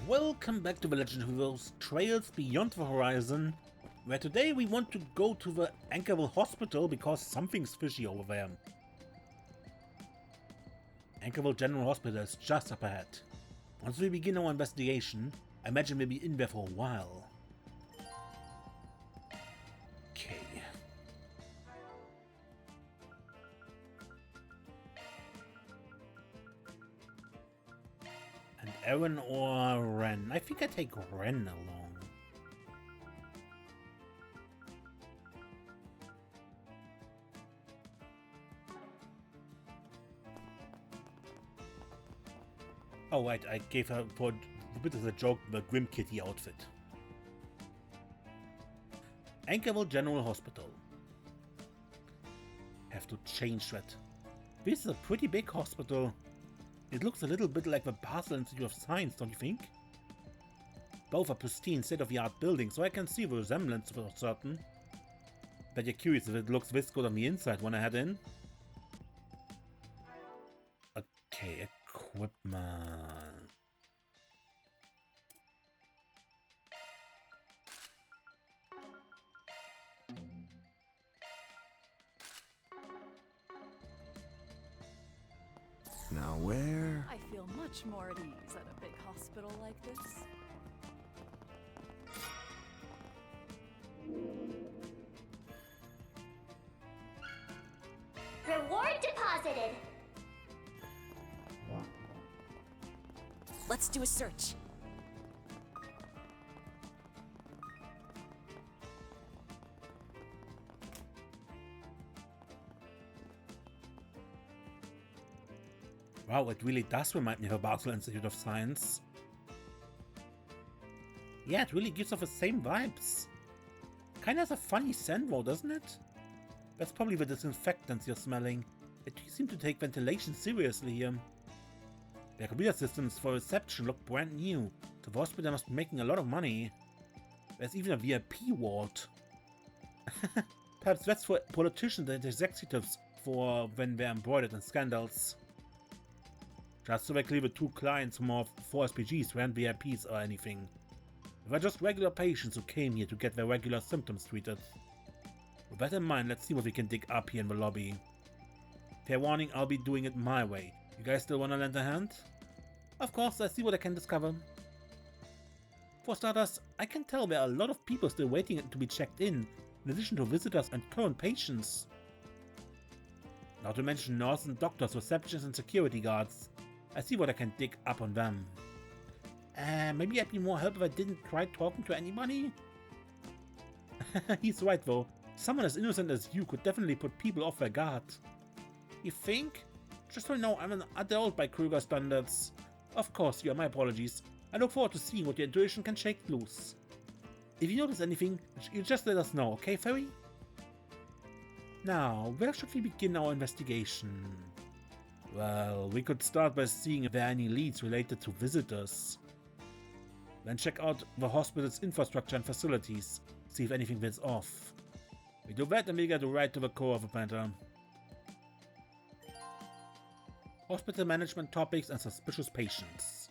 Welcome back to the Legend of Heroes Trails Beyond the Horizon, where today we want to go to the Anchorville hospital because something's fishy over there. Anchorville General Hospital is just up ahead. Once we begin our investigation, I imagine we'll be in there for a while. Okay. And Aaron or Ren? I think I take Ren along. Oh right, I gave her for a bit of a joke the Grim Kitty outfit. Anchorville General Hospital. Have to change that. This is a pretty big hospital. It looks a little bit like the Basel Institute of Science, don't you think? Both are pristine, state-of-the-art buildings, so I can see the resemblance for certain. But you're curious if it looks this good on the inside when I head in? Okay, equipment. Now where? I feel much more at ease at a big hospital like this. Reward deposited! Let's do a search. Wow, it really does remind me of a Basel Institute of Science. Yeah, it really gives off the same vibes. Kinda has a funny scent though, doesn't it? That's probably the disinfectants you're smelling. It seems to take ventilation seriously here. The computer systems for reception look brand new, so the hospital must be making a lot of money. There's even a VIP ward. Perhaps that's for politicians and executives for when they're embroidered in scandals. Just so we're clear, the two clients from our 4 SPGs weren't VIPs or anything. They were just regular patients who came here to get their regular symptoms treated. With that in mind, let's see what we can dig up here in the lobby. Fair warning, I'll be doing it my way. You guys still wanna lend a hand? Of course, let's see what I can discover. For starters, I can tell there are a lot of people still waiting to be checked in addition to visitors and current patients. Not to mention nurses and doctors, receptionists and security guards. I see what I can dig up on them. Maybe I'd be more help if I didn't try talking to anybody? He's right though. Someone as innocent as you could definitely put people off their guard. You think? Just so you know, I'm an adult by Kruger standards. Of course, my apologies. I look forward to seeing what your intuition can shake loose. If you notice anything, you just let us know, okay, Fairy? Now, where should we begin our investigation? Well, we could start by seeing if there are any leads related to visitors. Then check out the hospital's infrastructure and facilities, see if anything feels off. We do that and we get right to the core of the matter. Hospital management topics and suspicious patients.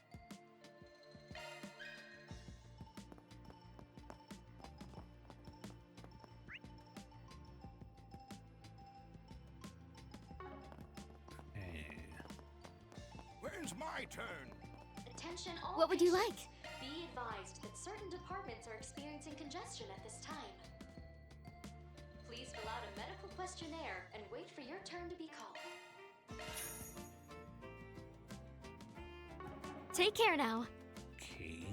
When's my turn? Attention all What would you like? patients. Be advised that certain departments are experiencing congestion at this time. Please fill out a medical questionnaire and wait for your turn to be called. Take care now. Okay.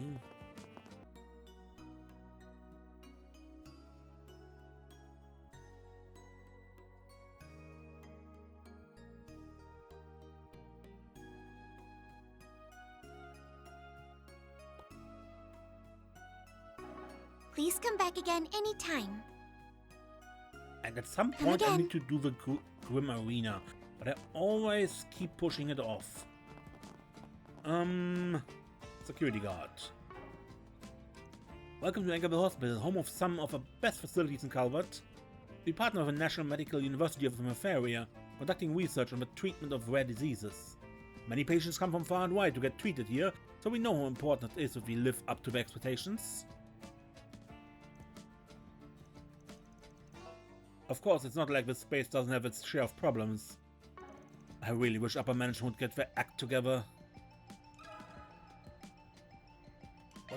Please come back again anytime. And at some point I need to do the Grim Arena, but I always keep pushing it off. Security guard. Welcome to Anchorville Hospital, home of some of the best facilities in Calvert. We partner with the National Medical University of the area, conducting research on the treatment of rare diseases. Many patients come from far and wide to get treated here, so we know how important it is if we live up to the expectations. Of course, it's not like this space doesn't have its share of problems. I really wish upper management would get their act together.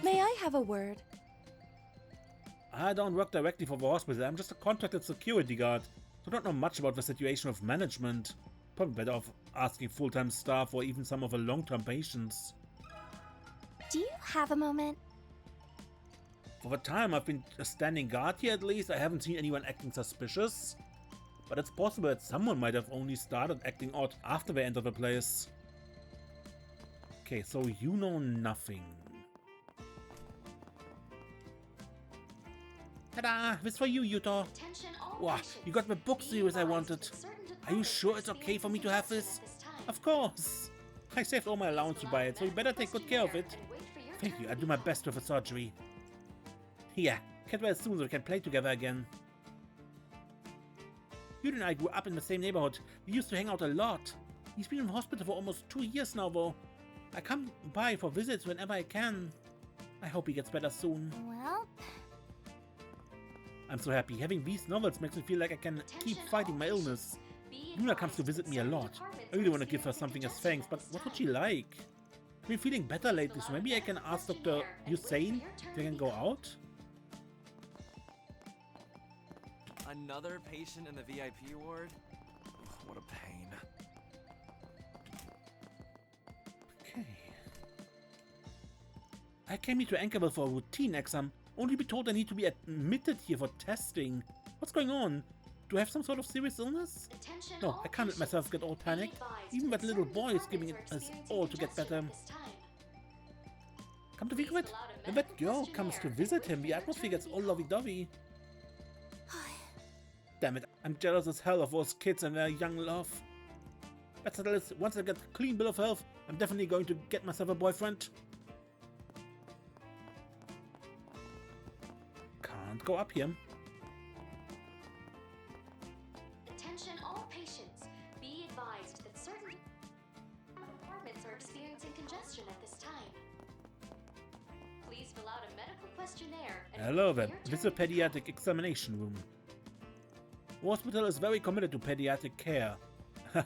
May I have a word? I don't work directly for the hospital, I'm just a contracted security guard, so I don't know much about the situation of management. Probably better off asking full-time staff or even some of the long-term patients. Do you have a moment? For the time I've been a standing guard here at least, I haven't seen anyone acting suspicious. But it's possible that someone might have only started acting odd after they entered the place. Okay, so you know nothing. Ta-da! This for you, Yuto! Attention all Wow, patients. you got the book Be series I advised wanted. that certain Are you departments sure it's okay for me to have this? experiencing congestion at Of course! I saved all my allowance to buy it, so you better take good care of it. Thank you, I'll do my best with the surgery. Yeah, get well soon so we can play together again. Yuto and I grew up in the same neighborhood. We used to hang out a lot. He's been in hospital for almost 2 years now though. I come by for visits whenever I can. I hope he gets better soon. Well, I'm so happy. Having these novels makes me feel like I can keep fighting my illness. Luna comes to visit me a lot. I really want to give her something as thanks, but what would she like? I've been feeling better lately, so maybe I can ask Dr. Hussein if I can go out? Another patient in the VIP ward? What a pain. Okay. I came here to Anchorville for a routine exam, only to be told I need to be admitted here for testing. What's going on? Do I have some sort of serious illness? No, I can't let myself get all panicked. Even that little boy is giving it us all to get better. Come to think of it, when that girl comes to visit him, the atmosphere gets all lovey-dovey. Damn it, I'm jealous as hell of those kids and their young love. But settle it, once I get a clean bill of health, I'm definitely going to get myself a boyfriend. Can't go up here. Attention all patients. Be advised that certain departments are experiencing congestion at this time. Please fill out a medical questionnaire and Hello wait there, for your this is a turn to be pediatric examination room. The hospital is very committed to pediatric care,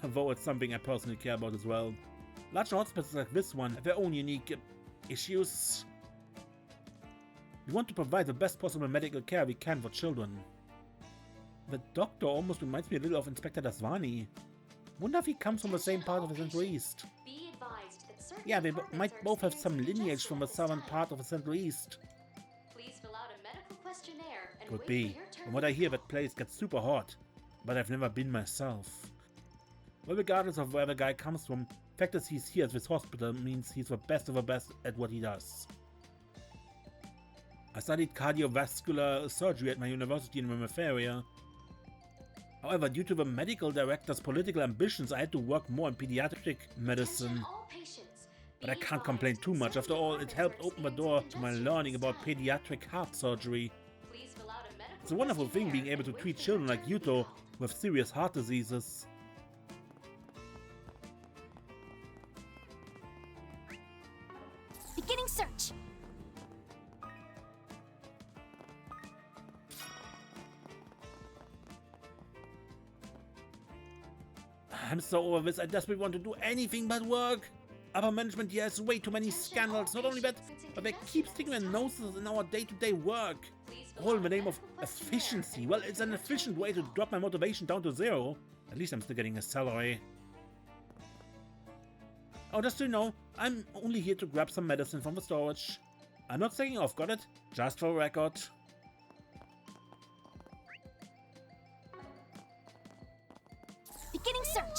though it's something I personally care about as well. Large hospitals like this one have their own unique issues. We want to provide the best possible medical care we can for children. The doctor almost reminds me a little of Inspector Daswani. Wonder if he comes from the same part of the Central East. Be advised that certain Yeah, they departments might are both have some experiencing lineage from the congestion at southern this part time. of the Central East. Please fill out a medical questionnaire and Could wait be. for your turn From what to I be hear, called. that place gets super hot, but I've never been myself. Well, regardless of where the guy comes from, the fact that he's here at this hospital means he's the best of the best at what he does. I studied cardiovascular surgery at my university in Plymouth area. However, due to the medical director's political ambitions, I had to work more in pediatric medicine. Attention all patients. But I Be can't complain advised too much. certain After all, it departments helped are open the door to experiencing my congestion learning at about this time. pediatric heart surgery. Please fill out a medical It's a wonderful thing being questionnaire able to and wait treat for your children like turn to be Yuto called. with serious heart diseases. beginning search. I'm so over this, I desperately want to do anything but work. Upper management here has way too many scandals. Not only that, but they keep sticking their noses in our day-to-day work. All in the name of efficiency. Well, it's an efficient way to drop my motivation down to zero. At least I'm still getting a salary. Oh, just so you know, I'm only here to grab some medicine from the storage. I'm not saying off, got it? Just for record. Beginning search.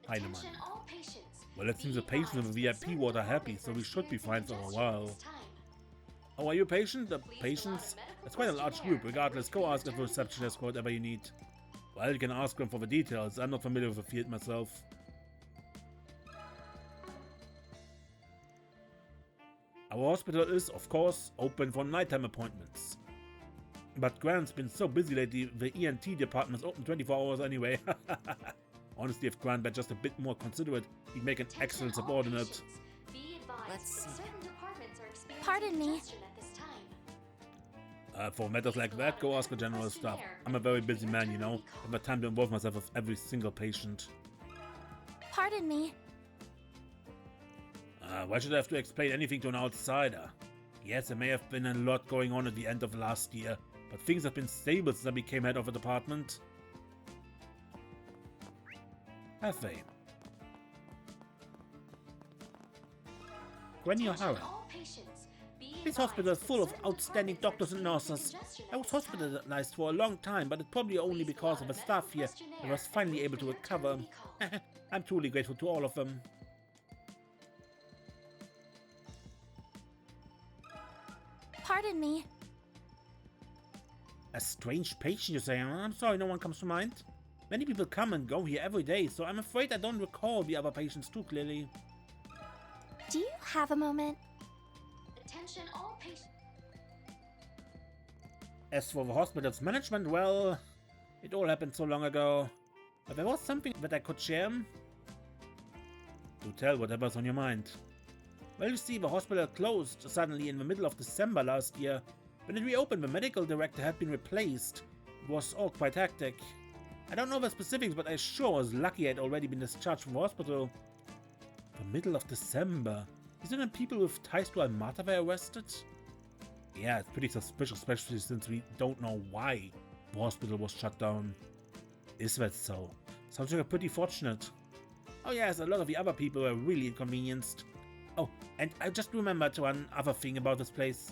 Heinemann. Attention all patients. Well, it seems Be the patients in the advised VIP certain ward are happy, departments so are we should be fine experiencing for a congestion at while. this time. Oh, are you a patient? The Please patients? fill out a medical That's quite a large questionnaire group. Regardless, and go wait for ask your at the turn to be receptionist called. whatever you need. Well, you can ask them for the details. I'm not familiar with the field myself. Our hospital is, of course, open for nighttime appointments. But Grant's been so busy lately, the ENT department's open 24 hours anyway. Honestly, if Grant were just a bit more considerate, he'd make an excellent subordinate. Let's see. Pardon me. For matters like that, go ask the general staff. I'm a very busy man, you know. I have time to involve myself with every single patient. Pardon me. Why should I have to explain anything to an outsider? Yes, there may have been a lot going on at the end of last year, but things have been stable since I became head of the department. Have they? Granny O'Hara. This hospital is full of outstanding doctors and nurses. I was hospitalized for a long time, but it's probably only because of the staff here that I was finally able to recover. I'm truly grateful to all of them. Pardon me. A strange patient, you say? I'm sorry, no one comes to mind. Many people come and go here every day, so I'm afraid I don't recall the other patients too clearly. Do you have a moment? Attention all patients. As for the hospital's management, well, it all happened so long ago. But there was something that I could share. Do tell whatever's on your mind. Well, you see, the hospital closed suddenly in the middle of December last year. When it reopened, the medical director had been replaced. It was all quite hectic. I don't know the specifics, but I sure was lucky I'd already been discharged from the hospital. The middle of December? Isn't it people with ties to Almata were arrested? Yeah, it's pretty suspicious, especially since we don't know why the hospital was shut down. Is that so? Sounds like pretty fortunate. Oh yes, a lot of the other people were really inconvenienced. Oh, and I just remembered one other thing about this place.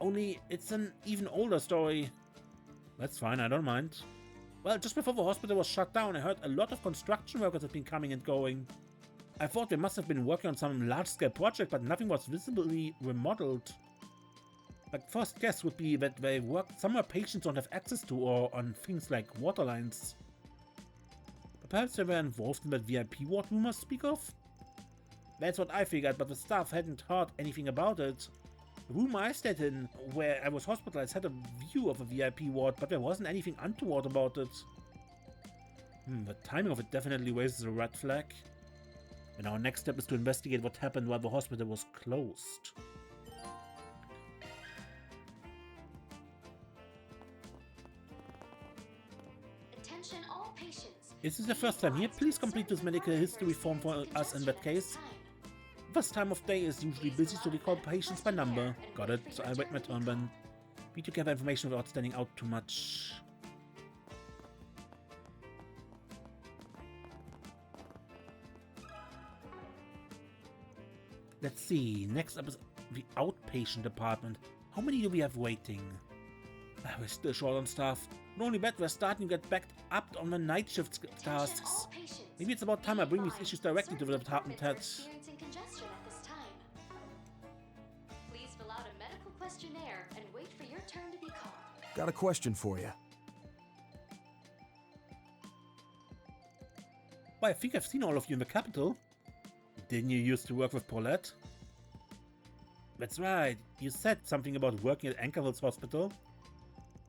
Only it's an even older story. That's fine, I don't mind. Well, just before the hospital was shut down, I heard a lot of construction workers have been coming and going. I thought they must have been working on some large-scale project, but nothing was visibly remodeled. My first guess would be that they worked somewhere patients don't have access to, or on things like water lines. But perhaps they were involved in that VIP ward rumors speak of? That's what I figured, but the staff hadn't heard anything about it. The room I stayed in, where I was hospitalized, had a view of a VIP ward, but there wasn't anything untoward about it. The timing of it definitely raises a red flag. And our next step is to investigate what happened while the hospital was closed. Attention all patients. Is this the first time here? Please complete this medical history form for us in that case. This time of day is usually busy, so we call patients by number. Got it, so I wait my turn then. We to gather information without standing out too much. Let's see, next up is the outpatient department. How many do we have waiting? We're still short on staff. Not only that, we're starting to get backed up on the night shift tasks. Maybe it's about time I bring these issues directly to the department head. Please fill out a medical questionnaire and wait for your turn to be called. Got a question for you. Why, I think I've seen all of you in the capital. Didn't you used to work with Paulette? That's right. You said something about working at Anchorville's hospital.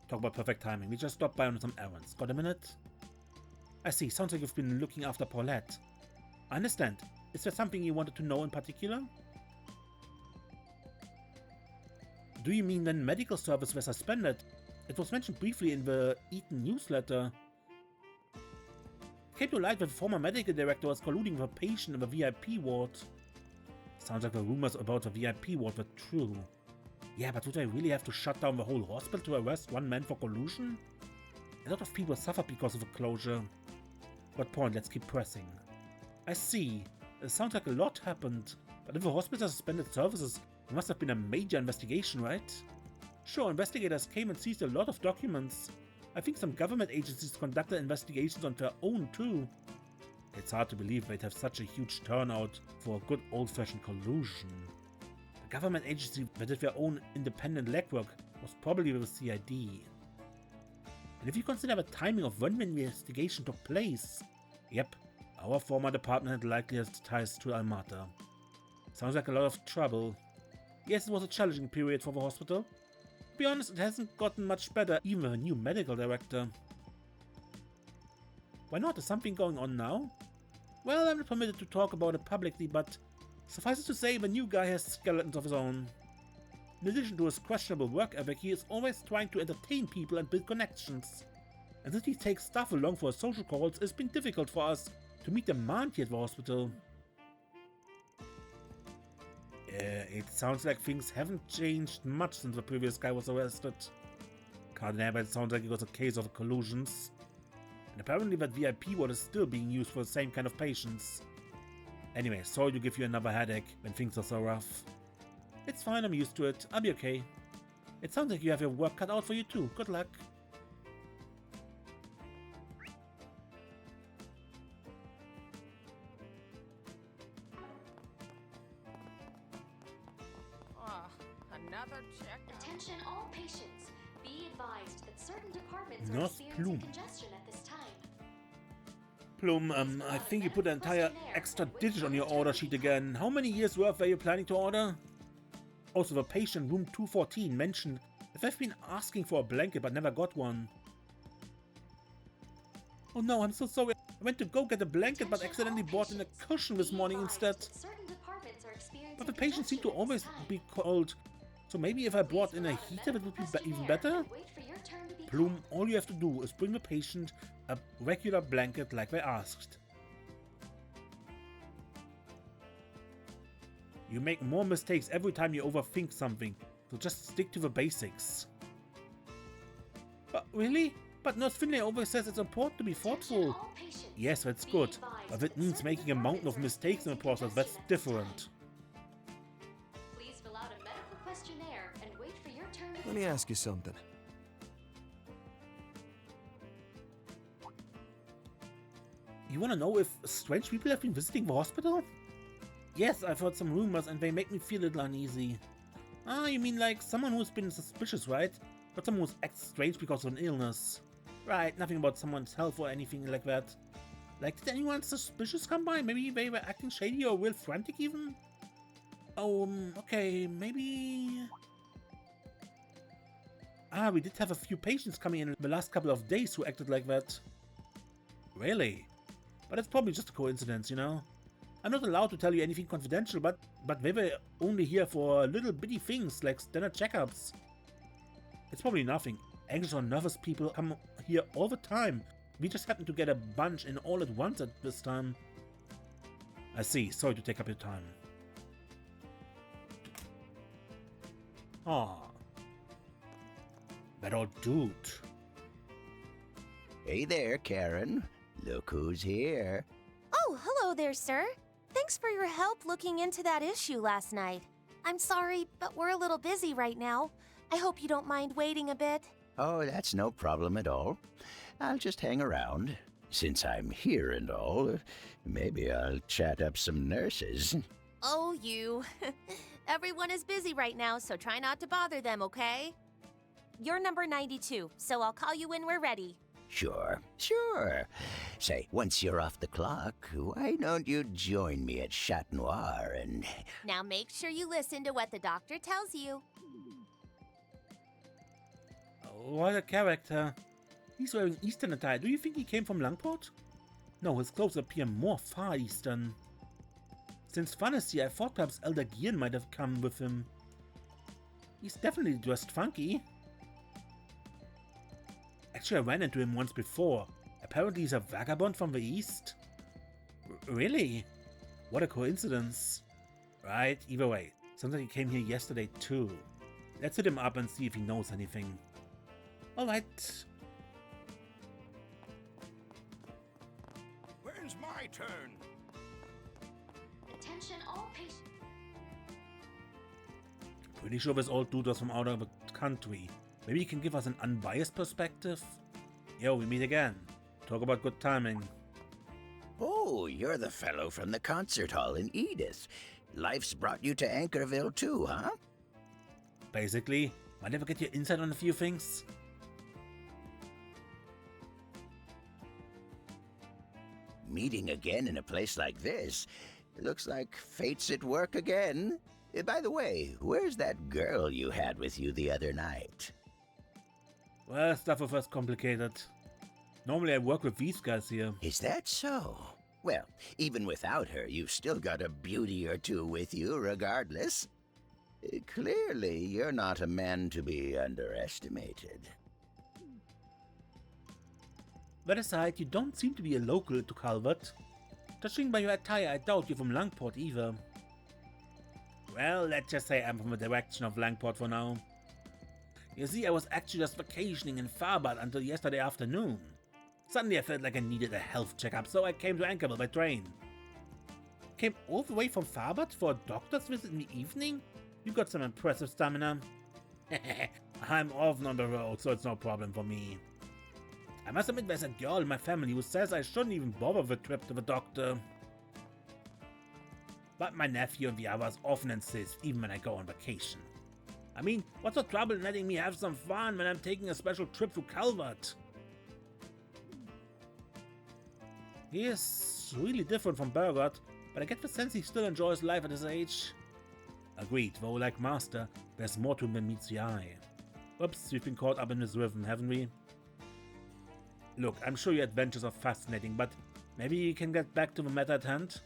Talk about perfect timing. We just stopped by on some errands. Got a minute? I see. Sounds like you've been looking after Paulette. I understand. Is there something you wanted to know in particular? Do you mean when medical service was suspended? It was mentioned briefly in the Eaton newsletter. It came to light that the former medical director was colluding with a patient in the VIP ward. Sounds like the rumors about the VIP ward were true. Yeah, but would I really have to shut down the whole hospital to arrest one man for collusion? A lot of people suffered because of the closure. What point? Let's keep pressing. I see. It sounds like a lot happened. But if the hospital suspended services, there must have been a major investigation, right? Sure, investigators came and seized a lot of documents. I think some government agencies conducted investigations on their own too. It's hard to believe they'd have such a huge turnout for a good old-fashioned collusion. The government agency that did their own independent legwork was probably the CID. And if you consider the timing of when the investigation took place, yep, our former department had likely has ties to Almata. Sounds like a lot of trouble. Yes, it was a challenging period for the hospital. To be honest, it hasn't gotten much better, even with a new medical director. Why not? Is something going on now? Well, I'm not permitted to talk about it publicly, but suffice it to say, the new guy has skeletons of his own. In addition to his questionable work ethic, he is always trying to entertain people and build connections. And since he takes staff along for social calls, it's been difficult for us to meet the demand here at the hospital. It sounds like things haven't changed much since the previous guy was arrested. Can't have it sounds like it was a case of collusions. And apparently that VIP ward is still being used for the same kind of patients. Anyway, sorry to give you another headache when things are so rough. It's fine, I'm used to it. I'll be okay. It sounds like you have your work cut out for you too. Good luck. Another check. Attention all patients. Be advised that certain departments are Nurse experiencing Plume. congestion at this time. Plume, I think you put an entire extra digit on your order sheet again. How many years worth were you planning to order? Also, the patient room 214 mentioned that they've been asking for a blanket but never got one. Oh no, I'm so sorry. I went to go get a blanket but accidentally bought in a cushion this morning instead. But the patient seemed to always be cold. So maybe if I brought in a heater, it would be even better? Plume, all you have to do is bring the patient a regular blanket like they asked. You make more mistakes every time you overthink something, so just stick to the basics. But really? But Nurse Finlay always says it's important to be thoughtful. Yes, that's good, but that means making a mountain of mistakes in the process, that's different. Let me ask you something. You wanna know if strange people have been visiting the hospital? Yes, I've heard some rumors and they make me feel a little uneasy. Ah, you mean like someone who's been suspicious, right? Not someone who's acts strange because of an illness. Right, nothing about someone's health or anything like that. Like, did anyone suspicious come by? Maybe they were acting shady or real frantic even? Oh, okay, maybe... Ah, we did have a few patients coming in the last couple of days who acted like that. Really? But it's probably just a coincidence, you know? I'm not allowed to tell you anything confidential, but they were only here for little bitty things like standard checkups. It's probably nothing. Anxious or nervous people come here all the time. We just happen to get a bunch in all at once at this time. I see. Sorry to take up your time. Aw. That old dude. Hey there, Karen. Look who's here. Oh, hello there, sir. Thanks for your help looking into that issue last night. I'm sorry, but we're a little busy right now. I hope you don't mind waiting a bit. Oh, that's no problem at all. I'll just hang around. Since I'm here and all, maybe I'll chat up some nurses. Oh, you. Everyone is busy right now, so try not to bother them, okay? You're number 92, so I'll call you when we're ready. Sure. Say, once you're off the clock, why don't you join me at Chat Noir and... Now make sure you listen to what the doctor tells you. What a character. He's wearing Eastern attire. Do you think he came from Langport? No, his clothes appear more Far Eastern. Since Fantasy, I thought perhaps Elder Gian might have come with him. He's definitely dressed funky. Actually, I ran into him once before. Apparently he's a vagabond from the east. Really? What a coincidence. Right, either way. Sounds like he came here yesterday too. Let's hit him up and see if he knows anything. Alright. When's my turn? Attention all patients. Pretty sure this old dude was from out of the country. Maybe he can give us an unbiased perspective? Yo, we meet again. Talk about good timing. Oh, you're the fellow from the concert hall in Edith. Life's brought you to Anchorville too, huh? Basically, might ever get your insight on a few things? Meeting again in a place like this. Looks like fate's at work again. By the way, where's that girl you had with you the other night? Well, stuff was first complicated. Normally I work with these guys here. Is that so? Well, even without her, you've still got a beauty or two with you regardless. Clearly, you're not a man to be underestimated. That aside, you don't seem to be a local to Calvert. Judging by your attire, I doubt you're from Langport either. Well, let's just say I'm from the direction of Langport for now. You see, I was actually just vacationing in Farbad until yesterday afternoon. Suddenly I felt like I needed a health checkup, so I came to Anchorville by train. Came all the way from Farbad for a doctor's visit in the evening? You got some impressive stamina. I'm often on the road, so it's no problem for me. I must admit there's a girl in my family who says I shouldn't even bother with a trip to the doctor. But my nephew and the others often insist, even when I go on vacation. I mean, what's the trouble in letting me have some fun when I'm taking a special trip to Calvert? He is really different from Burgert, but I get the sense he still enjoys life at his age. Agreed, though like Master, there's more to him than meets the eye. Oops, we've been caught up in his rhythm, haven't we? Look, I'm sure your adventures are fascinating, but maybe you can get back to the matter at hand?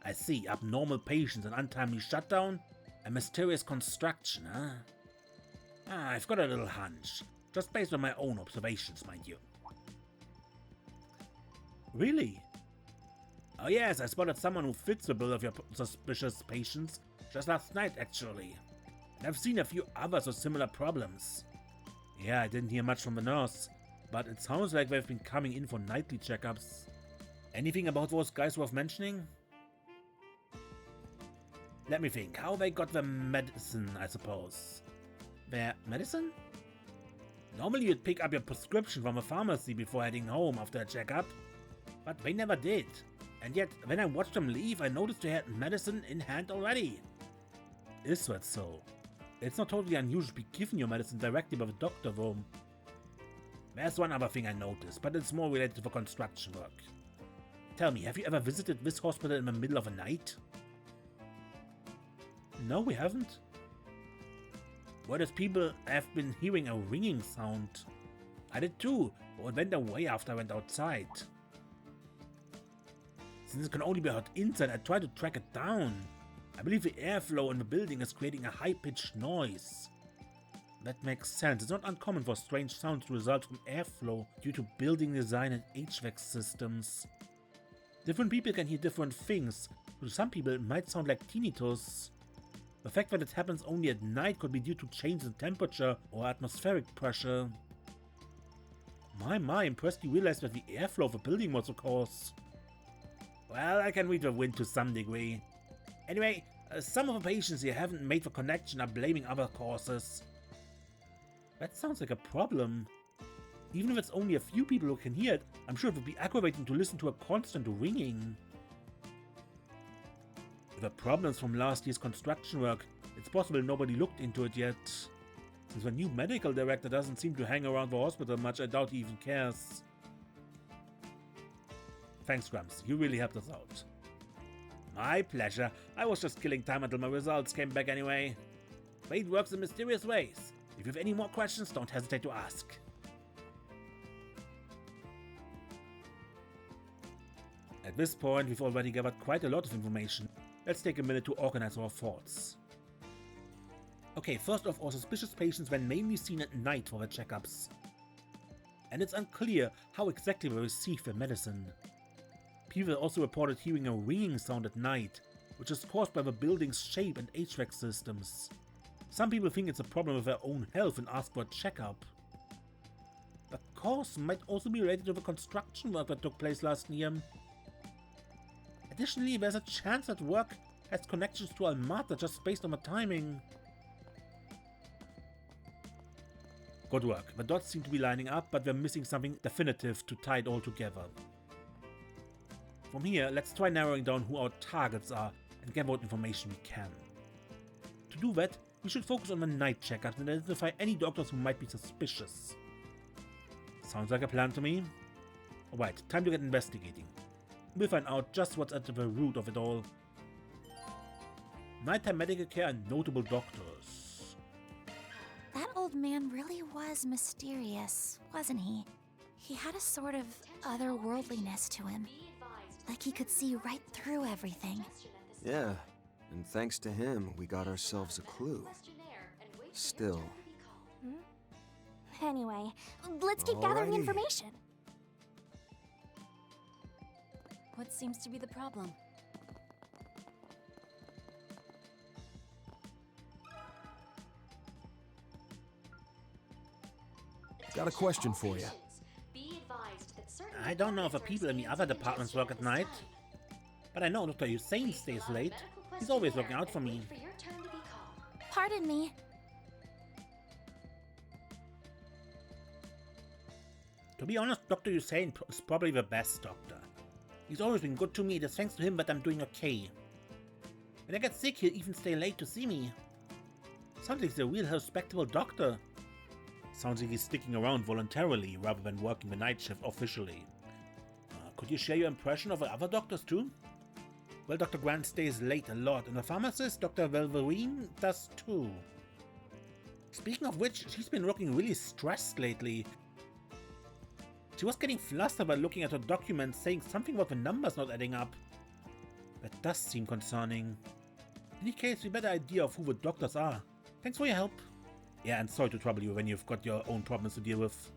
I see, abnormal patients, an untimely shutdown, a mysterious construction, huh? I've got a little hunch, just based on my own observations, mind you. Really? Oh yes, I spotted someone who fits the bill of your suspicious patients just last night, actually. And I've seen a few others with similar problems. Yeah, I didn't hear much from the nurse, but it sounds like they've been coming in for nightly checkups. Anything about those guys worth mentioning? Let me think, how they got their medicine, I suppose. Their medicine? Normally you'd pick up your prescription from a pharmacy before heading home after a checkup, but they never did. And yet, when I watched them leave, I noticed they had medicine in hand already. Is that so? It's not totally unusual to be given your medicine directly by the doctor, though. There's one other thing I noticed, but it's more related to the construction work. Tell me, have you ever visited this hospital in the middle of the night? No, we haven't. What if people have been hearing a ringing sound? I did too, but it went away after I went outside. Since it can only be heard inside, I tried to track it down. I believe the airflow in the building is creating a high-pitched noise. That makes sense. It's not uncommon for strange sounds to result from airflow due to building design and HVAC systems. Different people can hear different things. To some people it might sound like tinnitus. The fact that it happens only at night could be due to changes in temperature or atmospheric pressure. My, impressed you realized that the airflow of the building was the cause. Well, I can read the wind to some degree. Anyway, some of the patients here haven't made the connection and are blaming other causes. That sounds like a problem. Even if it's only a few people who can hear it, I'm sure it would be aggravating to listen to a constant ringing. If the problems from last year's construction work, it's possible nobody looked into it yet. Since the new medical director doesn't seem to hang around the hospital much, I doubt he even cares. Thanks, Grumps. You really helped us out. My pleasure. I was just killing time until my results came back anyway. Fate works in mysterious ways. If you have any more questions, don't hesitate to ask. At this point, we've already gathered quite a lot of information. Let's take a minute to organize our thoughts. Okay, first off, our suspicious patients were mainly seen at night for their checkups. And it's unclear how exactly they received their medicine. People also reported hearing a ringing sound at night, which is caused by the building's shape and HVAC systems. Some people think it's a problem with their own health and ask for a checkup. The cause might also be related to the construction work that took place last year. Additionally, there's a chance that work has connections to Almata just based on the timing. Good work. The dots seem to be lining up, but we're missing something definitive to tie it all together. From here, let's try narrowing down who our targets are and gather what information we can. To do that, we should focus on the night checkups and identify any doctors who might be suspicious. Sounds like a plan to me. Alright, time to get investigating. We'll find out just what's at the root of it all. Nighttime medical care and notable doctors. That old man really was mysterious, wasn't he? He had a sort of otherworldliness to him. Like he could see right through everything. Yeah, and thanks to him, we got ourselves a clue. Still. Anyway, let's keep gathering Alrighty. information. What seems to be the problem? Got a question for you. I don't know if the people in the other departments work at night, but I know Dr. Hussein stays late. He's always looking out for me. Pardon me. To be honest, Dr. Hussein is probably the best doctor. He's always been good to me. It is thanks to him that I'm doing okay. When I get sick, he'll even stay late to see me. Sounds like he's a real respectable doctor. Sounds like he's sticking around voluntarily rather than working the night shift officially. Could you share your impression of the other doctors too? Well, Dr. Grant stays late a lot, and the pharmacist, Dr. Wolverine, does too. Speaking of which, she's been looking really stressed lately. She was getting flustered by looking at her documents, saying something about the numbers not adding up. That does seem concerning. In any case, we better idea of who the doctors are. Thanks for your help. Yeah, and sorry to trouble you when you've got your own problems to deal with.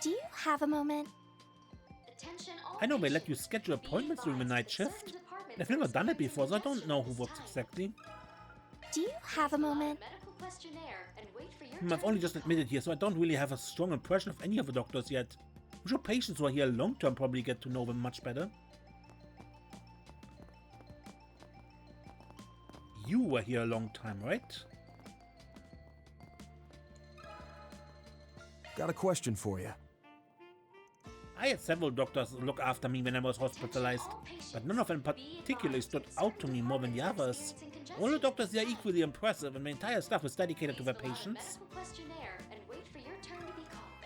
Do you have a moment? I know they let you schedule appointments during the night shift. I've never done it before, so I don't know who works exactly. Do you have a moment? I've only just admitted here, so I don't really have a strong impression of any of the doctors yet. I'm sure patients who are here long term probably get to know them much better. You were here a long time, right? Got a question for you. I had several doctors look after me when I was hospitalized, but none of them particularly stood out to me more than the others. All the doctors here are equally impressive, and my entire staff is dedicated to their patients.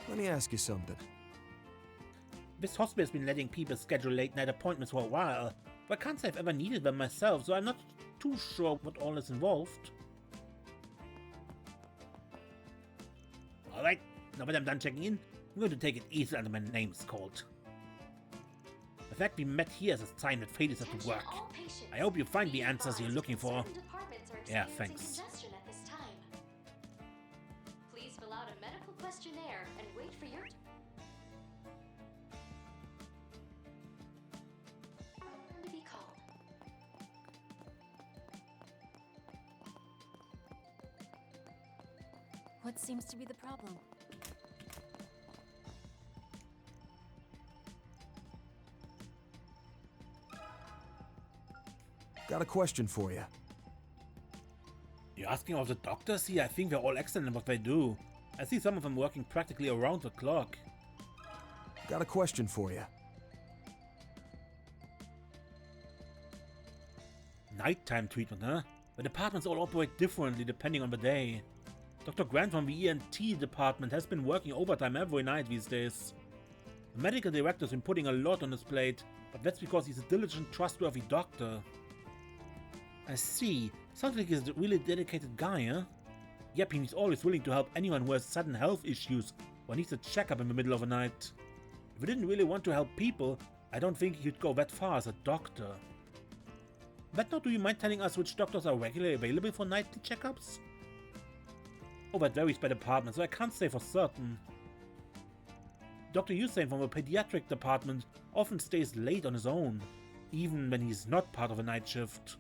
Let me ask you something. This hospital has been letting people schedule late-night appointments for a while, but I can't say I've ever needed them myself, so I'm not too sure what all is involved. Alright, now that I'm done checking in, I'm going to take it easy until my name's called. The fact we met here is a sign that fate is at work. I hope you find the answers you're looking for. Yeah, thanks. Please fill out a medical questionnaire and wait for your turn to be called. What seems to be the problem? Got a question for you. You're asking of the doctors here? I think they're all excellent in what they do. I see some of them working practically around the clock. Got a question for you. Nighttime treatment, huh? The departments all operate differently depending on the day. Dr. Grant from the ENT department has been working overtime every night these days. The medical director's been putting a lot on his plate, but that's because he's a diligent, trustworthy doctor. I see. Sounds like he's a really dedicated guy, huh? Yep, he's always willing to help anyone who has sudden health issues or needs a checkup in the middle of the night. If he didn't really want to help people, I don't think he'd go that far as a doctor. But now, do you mind telling us which doctors are regularly available for nightly checkups? Oh, that varies by department, so I can't say for certain. Dr. Hussein from the pediatric department often stays late on his own, even when he's not part of a night shift.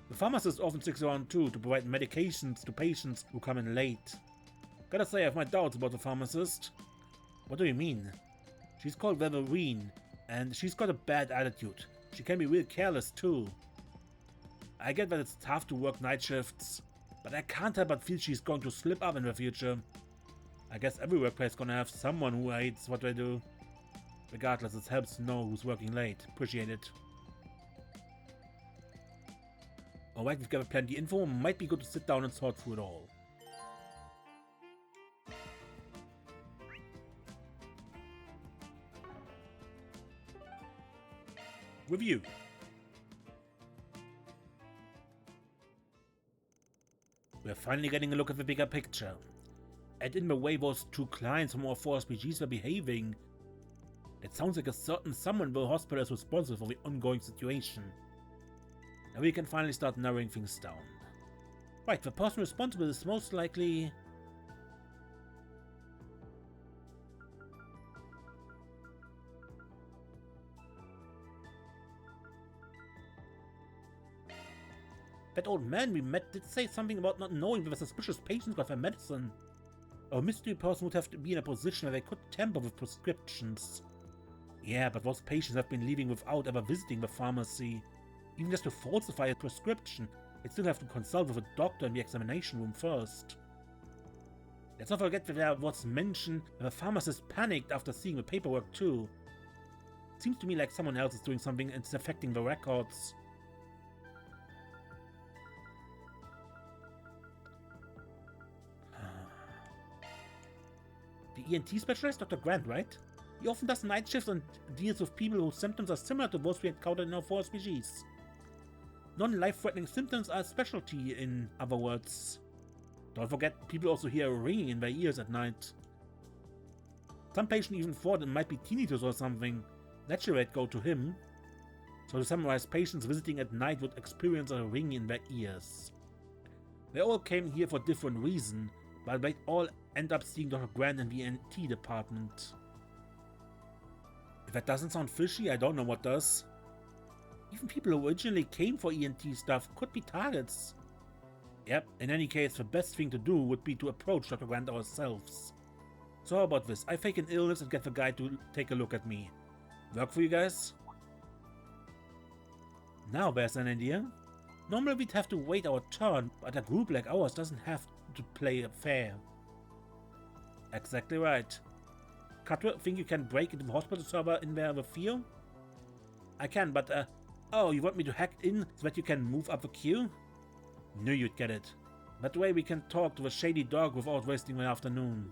The pharmacist often sticks around too to provide medications to patients who come in late. Gotta say, I have my doubts about the pharmacist. What do you mean? She's called Wolverine, and she's got a bad attitude. She can be real careless too. I get that it's tough to work night shifts, but I can't help but feel she's going to slip up in the future. I guess every workplace is gonna have someone who hates what they do. Regardless, it helps to know who's working late. Appreciate it. Alright, we've got plenty of info. Might be good to sit down and sort through it all. Review. We're finally getting a look at the bigger picture. And in the way those two clients from our 4SPGs were behaving, it sounds like a certain someone in the hospital is responsible for the ongoing situation. Now we can finally start narrowing things down. Right, the person responsible is most likely... That old man we met did say something about not knowing whether suspicious patients got their medicine. A mystery person would have to be in a position where they could tamper with prescriptions. Yeah, but those patients have been leaving without ever visiting the pharmacy. Even just to falsify a prescription, they still have to consult with a doctor in the examination room first. Let's not forget that there was mention that the pharmacist panicked after seeing the paperwork too. Seems to me like someone else is doing something and it's affecting the records. The ENT specialist, Dr. Grant, right? He often does night shifts and deals with people whose symptoms are similar to those we encountered in our 4SPGs. Non-life-threatening symptoms are a specialty, in other words. Don't forget, people also hear ringing in their ears at night. Some patient even thought it might be tinnitus or something. Naturally, I'd go to him. So to summarize, patients visiting at night would experience a ring in their ears. They all came here for different reasons, but they all end up seeing Dr. Grant in the ENT department. If that doesn't sound fishy, I don't know what does. Even people who originally came for ENT stuff could be targets. Yep, in any case, the best thing to do would be to approach Dr. Grant ourselves. So how about this? I fake an illness and get the guy to take a look at me. Work for you guys? Now there's an idea. Normally we'd have to wait our turn, but a group like ours doesn't have to play fair. Exactly right. Cutler, think you can break into the hospital server in there with Theo? I can, but oh, you want me to hack in so that you can move up the queue? Knew you'd get it. That way we can talk to the shady dog without wasting my afternoon.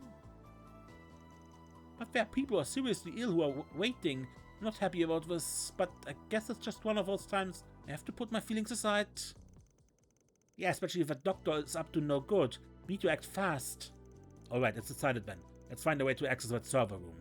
But there are people who are seriously ill who are waiting, not happy about this, but I guess it's just one of those times I have to put my feelings aside. Yeah, especially if a doctor is up to no good. We need to act fast. Alright, it's decided then. Let's find a way to access that server room.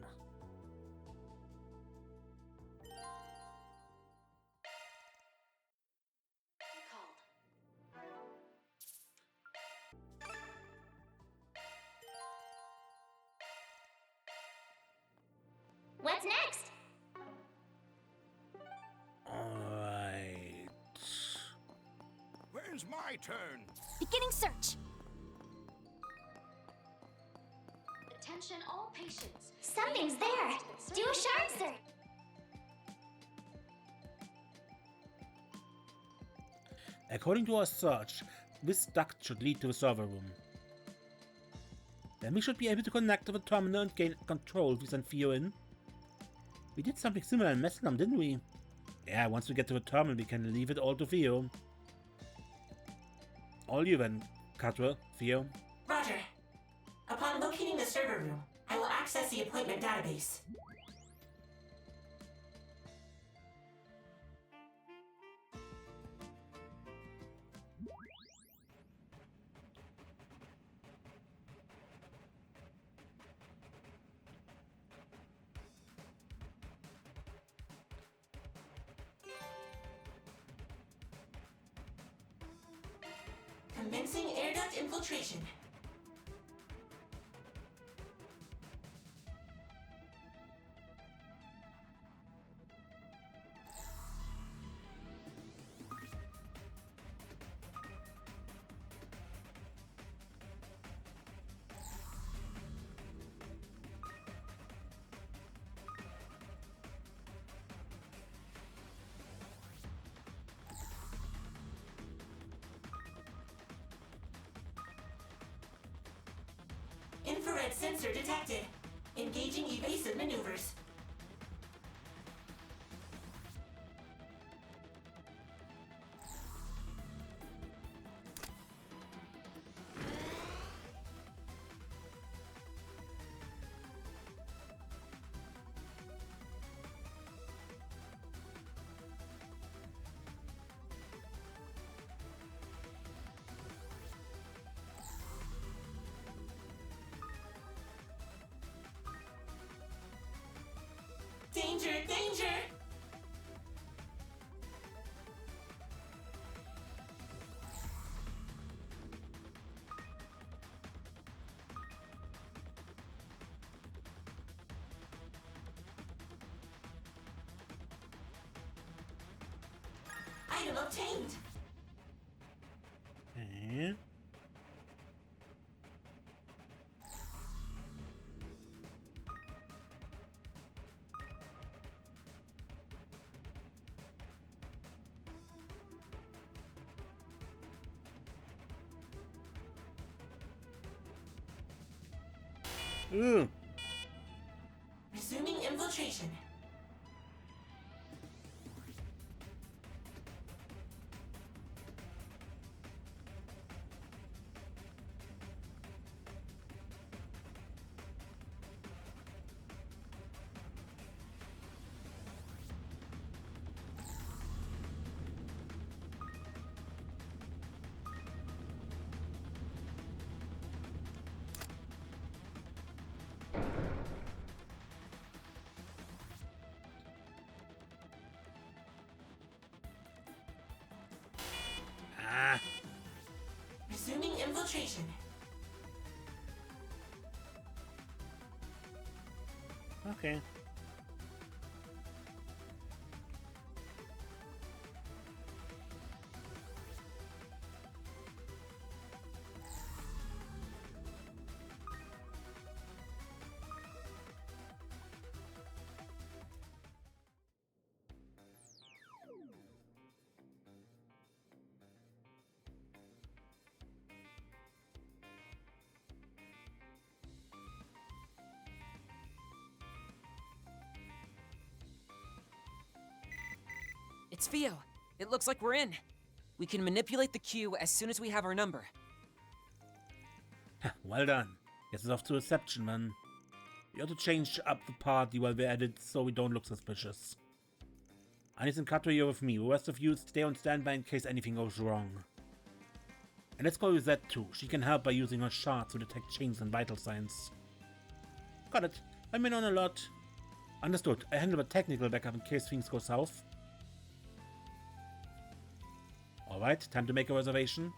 What's next? Alright. When's my turn? Beginning search. Attention all patients. Something's there. Do a sharp search. According to our search, this duct should lead to the server room. Then we should be able to connect to the terminal and gain control if we send Theo in. We did something similar in Meslam, didn't we? Yeah, once we get to the terminal, we can leave it all to Theo. All you then, Cutler, Theo. Roger. Upon locating the server room, I will access the appointment database. Commencing air duct infiltration. Infrared sensor detected. Engaging evasive maneuvers. Danger, danger! Item obtained. Okay. Ooh. Resuming infiltration. Ah. Resuming infiltration. Okay. It's Theo. It looks like we're in. We can manipulate the queue as soon as we have our number. Well done. Guess it's off to reception, man. We ought to change up the party while we're at it so we don't look suspicious. Anis and Kato here with me. The rest of you stay on standby in case anything goes wrong. And let's go with that too. She can help by using her shard to detect changes and vital signs. Got it. I'm in on a lot. Understood. I handle the technical backup in case things go south. Alright, time to make a reservation.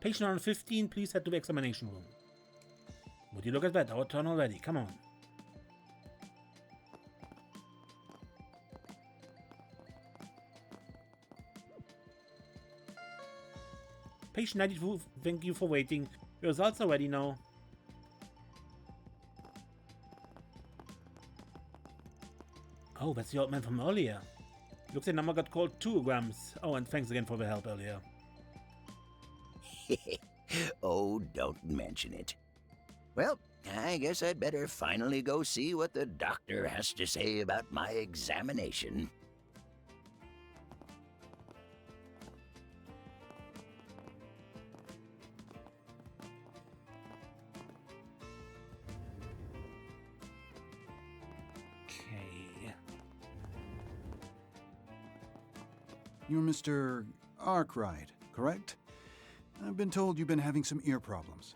Patient on 15, please head to the examination room. Would you look at that? Our turn already. Come on. Patient 92, thank you for waiting. Your results are ready now. Oh, that's the old man from earlier. Looks like number got called 2 grams. Oh, and thanks again for the help earlier. Oh, don't mention it. Well, I guess I'd better finally go see what the doctor has to say about my examination. Okay. You're Mr. Arkwright, correct? I've been told you've been having some ear problems.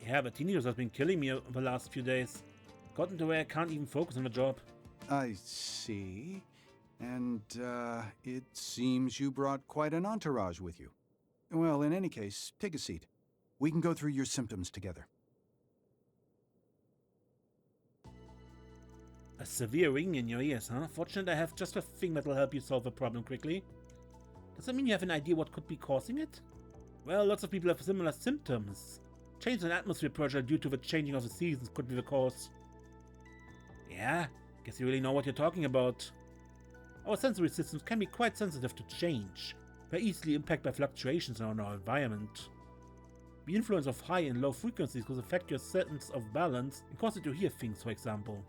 Yeah, but teenagers have been killing me over the last few days. Gotten to where I can't even focus on the job. I see. And, it seems you brought quite an entourage with you. Well, in any case, take a seat. We can go through your symptoms together. A severe ringing in your ears, huh? Fortunate I have just a thing that'll help you solve the problem quickly. Does that mean you have an idea what could be causing it? Well, lots of people have similar symptoms. Change in atmosphere pressure due to the changing of the seasons could be the cause. Yeah, guess you really know what you're talking about. Our sensory systems can be quite sensitive to change. They're easily impacted by fluctuations in our environment. The influence of high and low frequencies could affect your sense of balance and cause you to hear things, for example.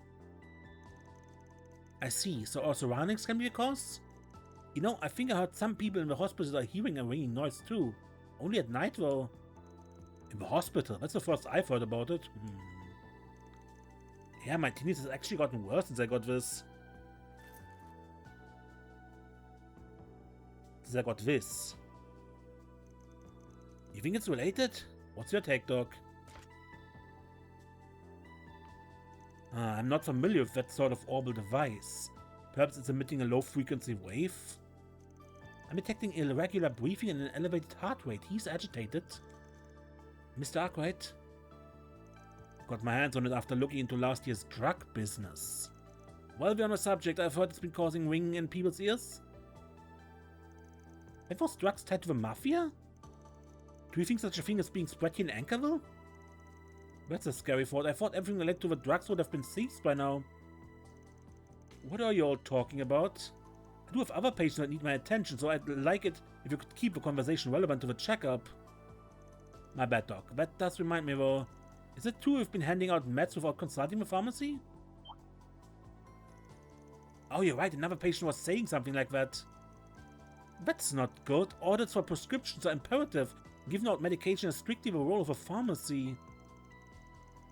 I see, so our surroundings can be a cause? You know, I think I heard some people in the hospital are hearing a ringing noise too. Only at night though. In the hospital? That's the first I've heard about it. Yeah, my tinnitus has actually gotten worse since I got this. You think it's related? What's your take, Doc? I'm not familiar with that sort of orbital device. Perhaps it's emitting a low-frequency wave? I'm detecting irregular breathing and an elevated heart rate. He's agitated. Mr. Arkwright? Got my hands on it after looking into last year's drug business. While we're on the subject, I've heard it's been causing ringing in people's ears. Are those drugs tied to the mafia? Do you think such a thing is being spread here in Anchorville? That's a scary thought. I thought everything related to the drugs would have been seized by now. What are you all talking about? I do have other patients that need my attention, so I'd like it if you could keep the conversation relevant to the checkup. My bad, Doc. That does remind me, though. Is it true you've been handing out meds without consulting the pharmacy? Oh, you're right. Another patient was saying something like that. That's not good. Audits for prescriptions are imperative. Giving out medication is strictly the role of a pharmacy.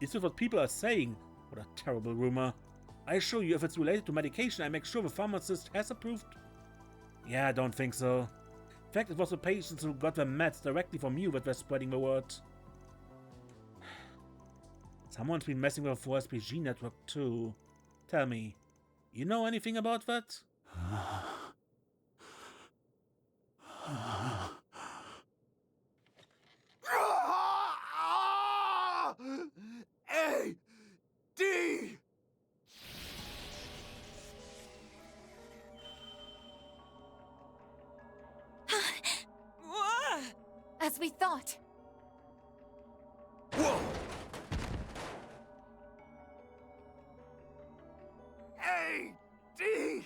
Is this what people are saying? What a terrible rumor. I assure you, if it's related to medication, I make sure the pharmacist has approved. Yeah, I don't think so. In fact, it was the patients who got their meds directly from you that were spreading the word. Someone's been messing with the 4SPG network too. Tell me, you know anything about that? A D. As we thought. Whoa! A D.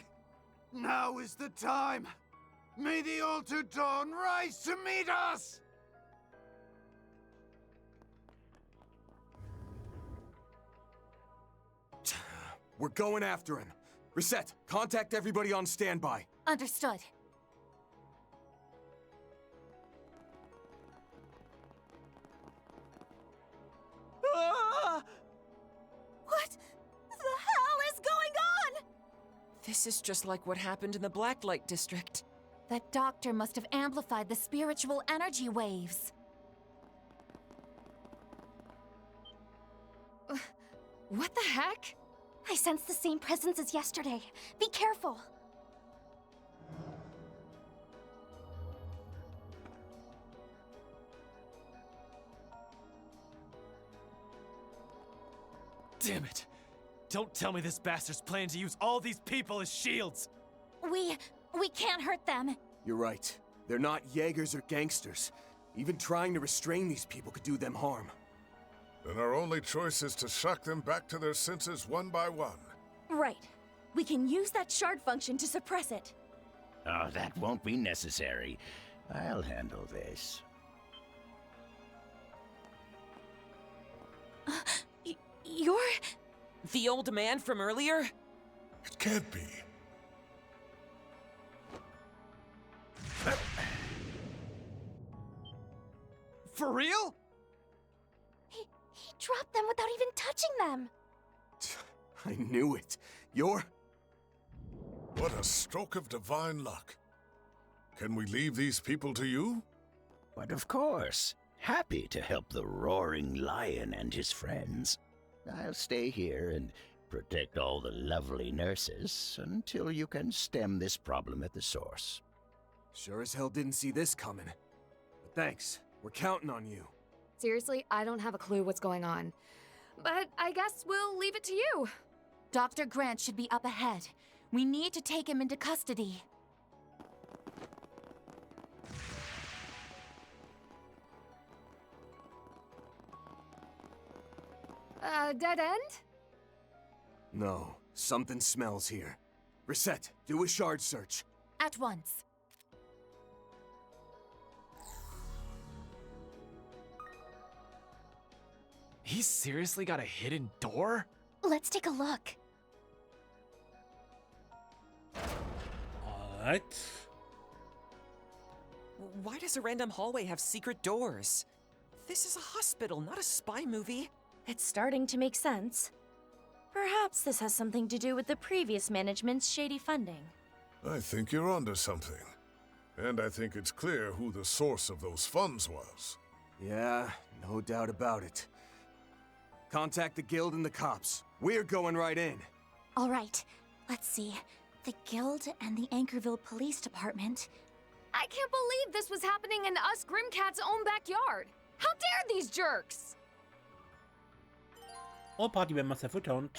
Now is the time. May the altered dawn rise to meet us! We're going after him. Reset, contact everybody on standby. Understood. What the hell is going on? This is just like what happened in the Blacklight District. That doctor must have amplified the spiritual energy waves. What the heck? I sense the same presence as yesterday. Be careful. Damn it! Don't tell me this bastard's planning to use all these people as shields! We can't hurt them. You're right. They're not Jaegers or gangsters. Even trying to restrain these people could do them harm. Then our only choice is to shock them back to their senses one by one. Right. We can use that shard function to suppress it. Oh, that won't be necessary. I'll handle this. You're... The old man from earlier? It can't be. For real? He dropped them without even touching them. I knew it. You're... What a stroke of divine luck. Can we leave these people to you? But of course. Happy to help the roaring lion and his friends. I'll stay here and protect all the lovely nurses until you can stem this problem at the source. Sure as hell didn't see this coming. But thanks. We're counting on you. Seriously, I don't have a clue what's going on. But I guess we'll leave it to you. Dr. Grant should be up ahead. We need to take him into custody. Dead end? No, something smells here. Reset, do a shard search. At once. He's seriously got a hidden door? Let's take a look. Alright. Why does a random hallway have secret doors? This is a hospital, not a spy movie. It's starting to make sense. Perhaps this has something to do with the previous management's shady funding. I think you're onto something. And I think it's clear who the source of those funds was. Yeah, no doubt about it. Contact the guild and the cops. We're going right in. All right, let's see. The guild and the Anchorville Police Department. I can't believe this was happening in us Grimcat's own backyard. How dare these jerks? All party members have returned.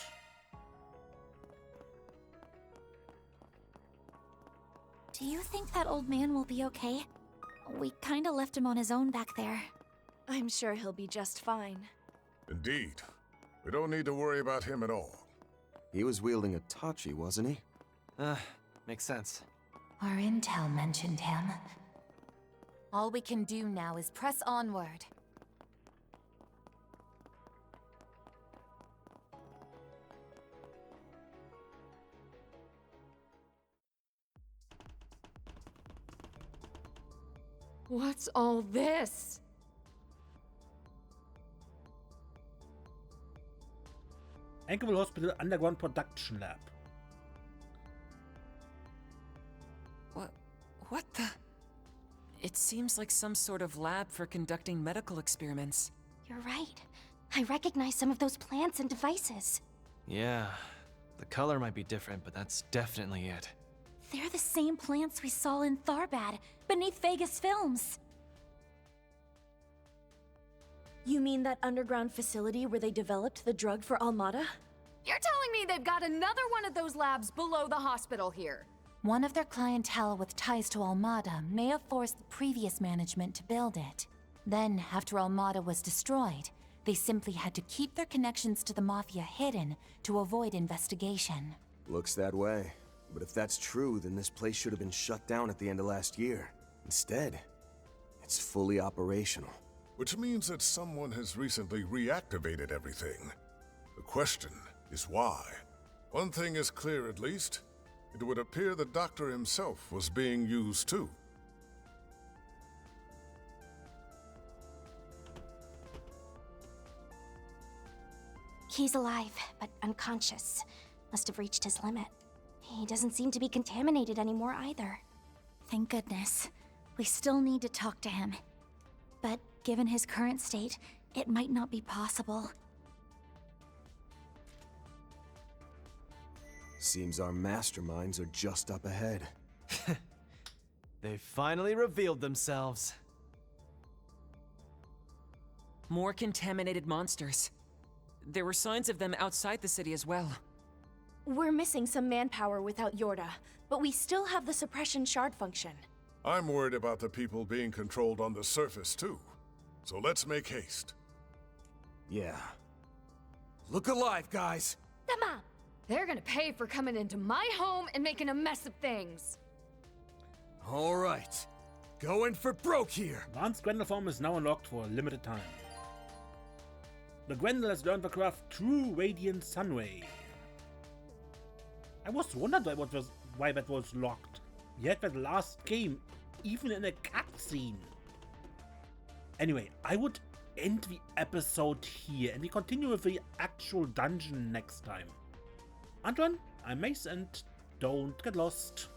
Do you think that old man will be okay? We kinda left him on his own back there. I'm sure he'll be just fine. Indeed. We don't need to worry about him at all. He was wielding a Tachi, wasn't he? Makes sense. Our intel mentioned him. All we can do now is press onward. What's all this? Anchorville Hospital Underground Production Lab. What the? It seems like some sort of lab for conducting medical experiments. You're right. I recognize some of those plants and devices. Yeah, the color might be different, but that's definitely it. They're the same plants we saw in Tharbad, beneath Vegas Films. You mean that underground facility where they developed the drug for Almada? You're telling me they've got another one of those labs below the hospital here? One of their clientele with ties to Almada may have forced the previous management to build it. Then, after Almada was destroyed, they simply had to keep their connections to the Mafia hidden to avoid investigation. Looks that way. But if that's true, then this place should have been shut down at the end of last year. Instead, it's fully operational. Which means that someone has recently reactivated everything. The question is why. One thing is clear at least. It would appear the doctor himself was being used too. He's alive, but unconscious. Must have reached his limit. He doesn't seem to be contaminated anymore either. Thank goodness. We still need to talk to him. But given his current state, it might not be possible. Seems our masterminds are just up ahead. They finally revealed themselves. More contaminated monsters. There were signs of them outside the city as well. We're missing some manpower without Yorda, but we still have the suppression shard function. I'm worried about the people being controlled on the surface too. So let's make haste. Yeah. Look alive, guys! Tama! They're gonna pay for coming into my home and making a mess of things. All right. Going for broke here! Advanced Grendel form is now unlocked for a limited time. The Grendel has learned to craft True Radiant Sunray. I was wondering why that was locked. We had that last game, even in a cutscene. Anyway, I would end the episode here, and we continue with the actual dungeon next time. Until then, I'm Mace, and don't get lost.